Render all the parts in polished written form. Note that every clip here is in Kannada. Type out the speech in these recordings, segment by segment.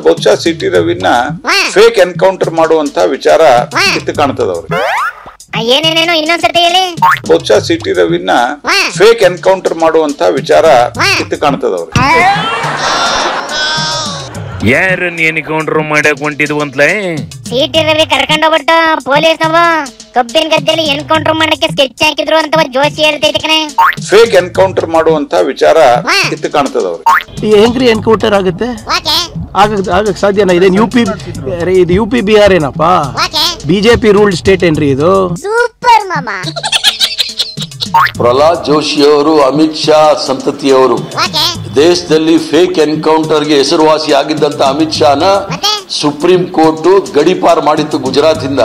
ಬಹುಶಃ ಸಿಟಿ ರವಿನ ಫೇಕ್ ಎನ್ಕೌಂಟರ್ ಮಾಡುವಂತ ವಿಚಾರ ಕಿತ್ತು ಕಾಣ್ತದ ಅವ್ರಿಗೆ. ಏನೇನೇನೋ ಇನ್ನೊಂದ್ಸತಿ ಹೇಳಿ. ಬಹುಶಃ ಸಿಟಿ ರವಿನ ಫೇಕ್ ಎನ್ಕೌಂಟರ್ ಮಾಡುವಂತ ವಿಚಾರ ಕಿತ್ತು ಕಾಣ್ತದ ಅವ್ರಿಗೆ. ಯಾರನ್ನ ಎನ್ಕೌಂಟರ್ ಮಾಡಕ್ ಹೊಂಟಿದ್ವು ಅಂತಲೇ ಸಿಟಿ ರವಿ ಕರ್ಕೊಂಡ್ ಹೋಗ್ಬಿಟ್ಟು ಪೊಲೀಸ್ ಕಬ್ಬಿನ ಗದ್ದೆಯಲ್ಲಿ ಎನ್ಕೌಂಟರ್ ಮಾಡಕ್ಕೆ ಸ್ಕೆಚ್ ಹಾಕಿದ್ರು ಅಂತ ಜೋಶಿ ಹೇಳ್ತೈತೆ ಕಣೆ. ಫೇಕ್ ಎನ್ಕೌಂಟರ್ ಮಾಡುವಂತ ವಿಚಾರ ಕಿತ್ತು ಕಾಣ್ತದ ಅವ್ರಿಗೆ. ಹೆಂಗ್ರಿ ಎನ್ಕೌಂಟರ್ ಆಗುತ್ತೆ? ಆಗಕ್ ಸಾಧ್ಯನಾ? ಇದು ಯು ಪಿ ಬಿಹಾರ್ ಏನಪ್ಪ? ಬಿಜೆಪಿ ರೂಲ್ಡ್ ಸ್ಟೇಟ್ ಏನ್ರಿ ಇದು? ಸೂಪರ್ ಮಾಮಾ. ಪ್ರಹ್ಲಾದ್ ಜೋಶಿ ಅವರು, ಅಮಿತ್ ಶಾ ಸಂತತಿಯವರು ದೇಶದಲ್ಲಿ ಫೇಕ್ ಎನ್ಕೌಂಟರ್ಗೆ ಹೆಸರುವಾಸಿ ಆಗಿದ್ದಂತ ಅಮಿತ್ ಶಾನ ಸುಪ್ರೀಂ ಕೋರ್ಟ್ ಗಡಿಪಾರ್ ಮಾಡಿತ್ತು ಗುಜರಾತ್ ಇಂದ.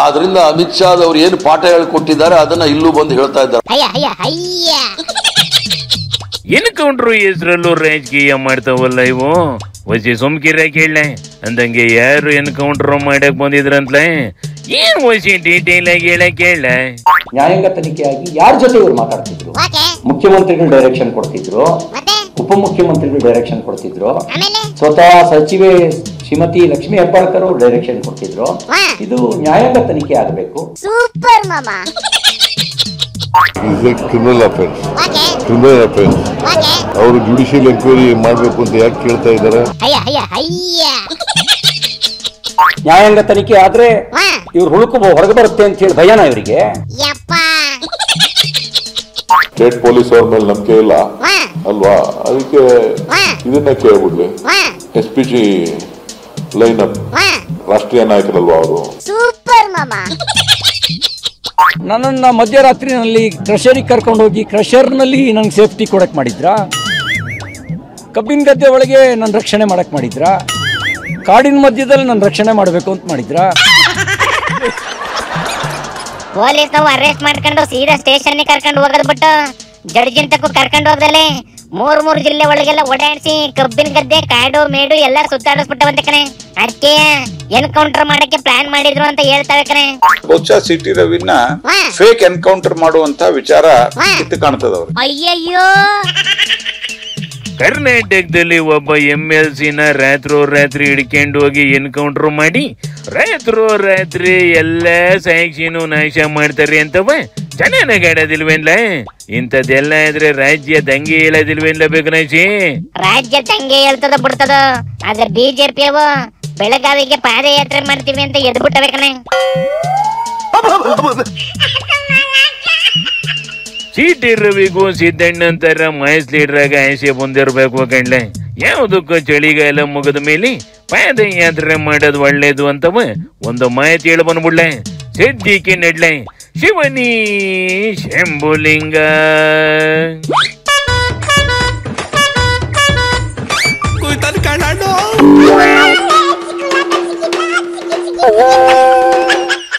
ಆದ್ರಿಂದ ಅಮಿತ್ ಶಾ ಅವರು ಏನು ಪಾಠ ಹೇಳ್ಕೊಟ್ಟಿದ್ದಾರೆ ಅದನ್ನ ಇಲ್ಲೂ ಬಂದು ಹೇಳ್ತಾ ಇದ್ದಾರೆ. ಎನ್ಕೌಂಟರ್ ಹೆಸರಲ್ಲೂ ರಾಜಕೀಯ ಮಾಡ್ತಾವಲ್ಲ ಇವು. ವಸಿ ಸುಮ್ಕಿರ ಕೇಳ ಅಂದಂಗೆ ಯಾರು ಎನ್ಕೌಂಟರ್ ಮಾಡಕ್ ಬಂದಿದ್ರಂತ್ಲೇ ಏನ್ ವಸಿ ಡೀಟೇಲ್ ಆಗಿ ಹೇಳಕ್ ಕೇಳ. ನ್ಯಾಯಾಂಗ ತನಿಖೆಯಾಗಿ ಯಾರ ಜೊತೆ ಇವ್ರು ಮಾತಾಡ್ತಿದ್ರು? ಮುಖ್ಯಮಂತ್ರಿಗಳು ಡೈರೆಕ್ಷನ್ ಕೊಡ್ತಿದ್ರು, ಉಪಮುಖ್ಯಮಂತ್ರಿಗಳು ಡೈರೆಕ್ಷನ್ ಕೊಡ್ತಿದ್ರು, ಸ್ವತಃ ಸಚಿವೆ ಶ್ರೀಮತಿ ಲಕ್ಷ್ಮೀ ಹೆಬ್ಬಾಳ್ಕರ್ ಅವರು ಡೈರೆಕ್ಷನ್ ಕೊಡ್ತಿದ್ರು. ಇದು ನ್ಯಾಯಾಂಗ ತನಿಖೆ ಆಗಬೇಕು. ಸೂಪರ್ ಮಾಮಾ. ಕ್ರಿಮಿನಲ್ ಅಫೆನ್ಸ್ ಅವರು ಜುಡಿಷಿಯಲ್ ಎಂಕ್ವೈರಿ ಮಾಡಬೇಕು ಅಂತ ಯಾಕೆ ಕೇಳ್ತಾ ಇದ್ದಾರೆ? ನ್ಯಾಯಾಂಗ ತನಿಖೆ ಆದ್ರೆ ಇವ್ರು ಹುಡುಕು ಹೊರಗೆ ಬರುತ್ತೆ ಅಂತ ಹೇಳಿ ಭಯನ ಇವರಿಗೆ. ಸ್ಟೇಟ್ ಪೊಲೀಸ್ ಅವ್ರ ಮೇಲೆ ನಂಬಿಕೆ ಇಲ್ಲ ಅಲ್ವಾ? ಅದಕ್ಕೆ ಇದನ್ನ ಕೇಳ್ಬಿಡ್ಲಿ. SPG ಲೈನ್ ಅಪ್ ರಾಷ್ಟ್ರೀಯ ನಾಯಕರಲ್ವಾ ಅವರು? ಸೂಪರ್ ಮಾಮಾ. ನನ್ನನ್ನ ಮಧ್ಯರಾತ್ರಿನಲ್ಲಿ ಕ್ರಷರಿಗೆ ಕರ್ಕೊಂಡು ಹೋಗಿ ಕ್ರಷರ್ನಲ್ಲಿ ನಂಗೆ ಸೇಫ್ಟಿ ಕೊಡಕ್ ಮಾಡಿದ್ರ? ಕಬ್ಬಿನ ಗದ್ದೆ ಒಳಗೆ ನನ್ನ ರಕ್ಷಣೆ ಮಾಡಕ್ ಮಾಡಿದ್ರ? ಕಾಡಿನ ಮಧ್ಯದಲ್ಲಿ ನನ್ನ ರಕ್ಷಣೆ ಮಾಡಬೇಕು ಅಂತ ಮಾಡಿದ್ರ? ಪೊಲೀಸ್ ನಾವು ಅರೆಸ್ಟ್ ಮಾಡ್ಕೊಂಡು ಸೀದಾ ಸ್ಟೇಷನ್ ಕರ್ಕೊಂಡು ಹೋಗೋದ್ ಬಿಟ್ಟು ಜಡ್ಜಿನ್ ತಕ್ಕ ಕರ್ಕೊಂಡು ಹೋಗದಲ್ಲಿ ಮೂರ್ ಜಿಲ್ಲೆ ಒಳಗೆಲ್ಲ ಓಡಾಡಿಸಿ ಕಬ್ಬಿನ ಗದ್ದೆ ಕಾಡು ಮೇಡು ಎಲ್ಲ ಸುತ್ತಾಡಿಸ್ಬಿಟ್ಟವಂತೆ ಕಣೆ. ಅದಕ್ಕೆ ಎನ್ಕೌಂಟರ್ ಮಾಡಕ್ಕೆ ಪ್ಲಾನ್ ಮಾಡಿದ್ರು ಅಂತ ಹೇಳ್ತಾವೆ ಕಣೆ. ಬಹುಶಃ ಸಿಟಿ ರವಿನ ಫೇಕ್ ಎನ್ಕೌಂಟರ್ ಮಾಡುವಂತ ವಿಚಾರ ಕಿತ್ತು ಕಾಣ್ತದ ಅವ್ರಿಗೆ. ಅಯ್ಯಯ್ಯೋ, ಕರ್ನಾಟಕದಲ್ಲಿ ಒಬ್ಬ MLC ನ ರಾತ್ರಿ ಹಿಡ್ಕೊಂಡು ಹೋಗಿ ಎನ್ಕೌಂಟರ್ ಮಾಡಿ ರಾತ್ರಿ ಎಲ್ಲ ಸಾಕ್ಷಿನೂ ನಾಶ ಮಾಡ್ತಾರೆ ಅಂತವ ಜನ ಗಾಡೋದಿಲ್ವೇನ್ಲ? ಇಂಥದ್ದೆಲ್ಲ ಇದ್ರೆ ರಾಜ್ಯ ದಂಗೆ ಹೇಳೋದಿಲ್ವೇನ್ಲ ಬೇಕನಾಶಿ? ರಾಜ್ಯ ದಂಗೆ ಹೇಳ್ತದ ಬಿಡ್ತದ. ಆದ್ರೆ BJP ಅವ ಬೆಳಗಾವಿಗೆ ಪಾದಯಾತ್ರೆ ಮಾಡ್ತೀವಿ ಅಂತ ಎದ್ಬಿಟ್ಟವೆ ಕಣೆ. ಸಿಟಿ ರವಿಗೂ ಸಿದ್ದಣ್ಣಂತರ ಮಾಸ್ ಲೀಡ್ರಾಗ ಆಸೆ ಬಂದಿರ್ಬೇಕು ಕಣ್ಲೆ. ಯಾವುದಕ್ಕೂ ಚಳಿಗಾಲ ಮುಗಿದ ಮೇಲೆ ಪಾದಯಾತ್ರೆ ಮಾಡೋದು ಒಳ್ಳೇದು ಅಂತವ ಒಂದು ಮಾಹಿತಿ ಹೇಳಿ ಬಂದ್ಬಿಡ್ಲೆ. ಸದ್ಯಕ್ಕೆ ನಡ್ಲೆ ಶಿವನಿ ಶಂಭುಲಿಂಗ.